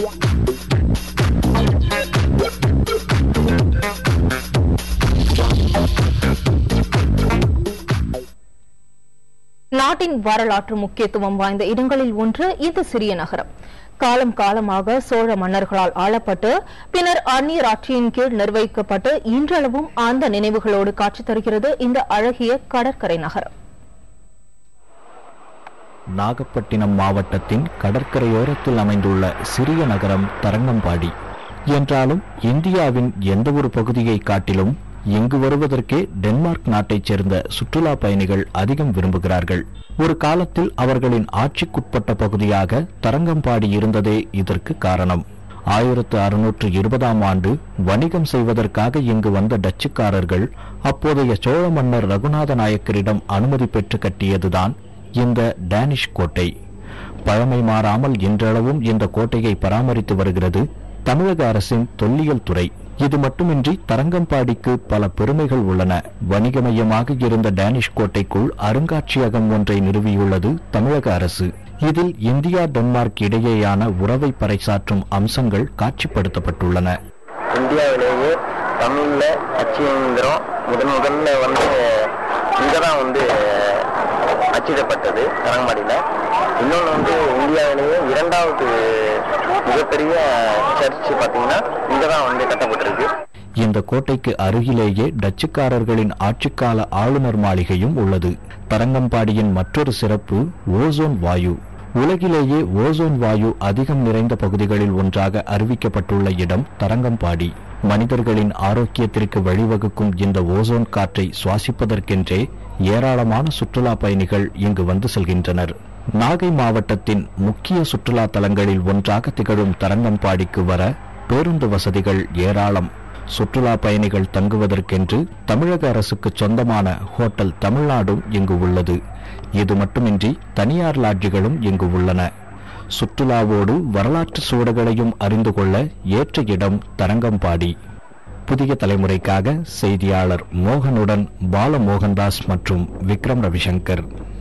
நாட்டின் வரலாற்று முக்கியத்துவம் வாய்ந்த இடங்களில் ஒன்று இந்த சிறிய நகரம். காலம் காலமாக சோழ மன்னர்களால் ஆளப்பட்டு பின்னர் அந்நியர் ஆட்சியின் கீழ் நிர்வகிக்கப்பட்டு இன்றளவும் அந்த நினைவுகளோடு காட்சி தருகிறது இந்த அழகிய கடற்கரை நகரம். நாகப்பட்டினம் மாவட்டத்தின் கடற்கரையோரத்தில் அமைந்துள்ள சிறிய நகரம் தரங்கம்பாடி. என்றாலும் இந்தியாவின் எந்த ஒரு பகுதியை காட்டிலும் இங்கு வருவதற்கே டென்மார்க் நாட்டைச் சேர்ந்த சுற்றுலா பயணிகள் அதிகம் விரும்புகிறார்கள். ஒரு காலத்தில் அவர்களின் ஆட்சிக்குட்பட்ட பகுதியாக தரங்கம்பாடி இருந்ததே இதற்கு காரணம். 1620ஆம் ஆண்டு வணிகம் செய்வதற்காக இங்கு வந்த டச்சுக்காரர்கள் அப்போதைய சோழ மன்னர் ரகுநாத நாயக்கரிடம் அனுமதி பெற்று கட்டியதுதான் இந்த டேனிஷ் கோட்டை. பழமை மாறாமல் இன்றளவும் இந்த கோட்டையை பராமரித்து வருகிறது தமிழக அரசின் தொல்லியல் துறை. இது மட்டுமின்றி தரங்கம்பாடிக்கு பல பெருமைகள் உள்ளன. வணிக மையமாக இருந்த டேனிஷ் கோட்டைக்குள் அருங்காட்சியகம் ஒன்றை நிறுவியுள்ளது தமிழக அரசு. இதில் இந்தியா டென்மார்க் இடையேயான உறவை பறைசாற்றும் அம்சங்கள் காட்சிப்படுத்தப்பட்டுள்ளன. இந்தியாவிலேயே தமிழ்ல அச்சு இயந்திரம் முதல்ல இங்கதான் அச்சிடப்பட்டது தரங்கம்பாடியில. இன்னொன்று இந்தியாவிலேயே இரண்டாவது மிகப்பெரிய சர்ச் பாத்தீங்கன்னா இங்கதான் கட்டப்பட்டிருக்கு. இந்த கோட்டைக்கு அருகிலேயே டச்சுக்காரர்களின் ஆட்சிக்கால ஆளுநர் மாளிகையும் உள்ளது. தரங்கம்பாடியின் மற்றொரு சிறப்பு ஓசோன் வாயு. உலகிலேயே ஓசோன் வாயு அதிகம் நிறைந்த பகுதிகளில் ஒன்றாக அறிவிக்கப்பட்டுள்ள இடம் தரங்கம்பாடி. மனிதர்களின் ஆரோக்கியத்திற்கு வழிவகுக்கும் இந்த ஓசோன் காற்றை சுவாசிப்பதற்கென்றே ஏராளமான சுற்றுலா பயணிகள் இங்கு வந்து செல்கின்றனர். நாகை மாவட்டத்தின் முக்கிய சுற்றுலா தலங்களில் ஒன்றாக திகழும் தரங்கம்பாடிக்கு வர பேருந்து வசதிகள் ஏராளம். சுற்றுலா பயணிகள் தங்குவதற்கென்று தமிழக அரசுக்கு சொந்தமான ஹோட்டல் தமிழ்நாடும் இங்கு உள்ளது. இது மட்டுமின்றி தனியார் லாட்ஜுகளும் இங்கு உள்ளன. சுற்றுலாவோடு வரலாற்று சூழல்களையும் அறிந்து கொள்ள ஏற்ற இடம் தரங்கம்பாடி. புதிய தலைமுறைக்காக செய்தியாளர் மோகனுடன் பாலமோகன்தாஸ் மற்றும் விக்ரம் ரவிசங்கர்.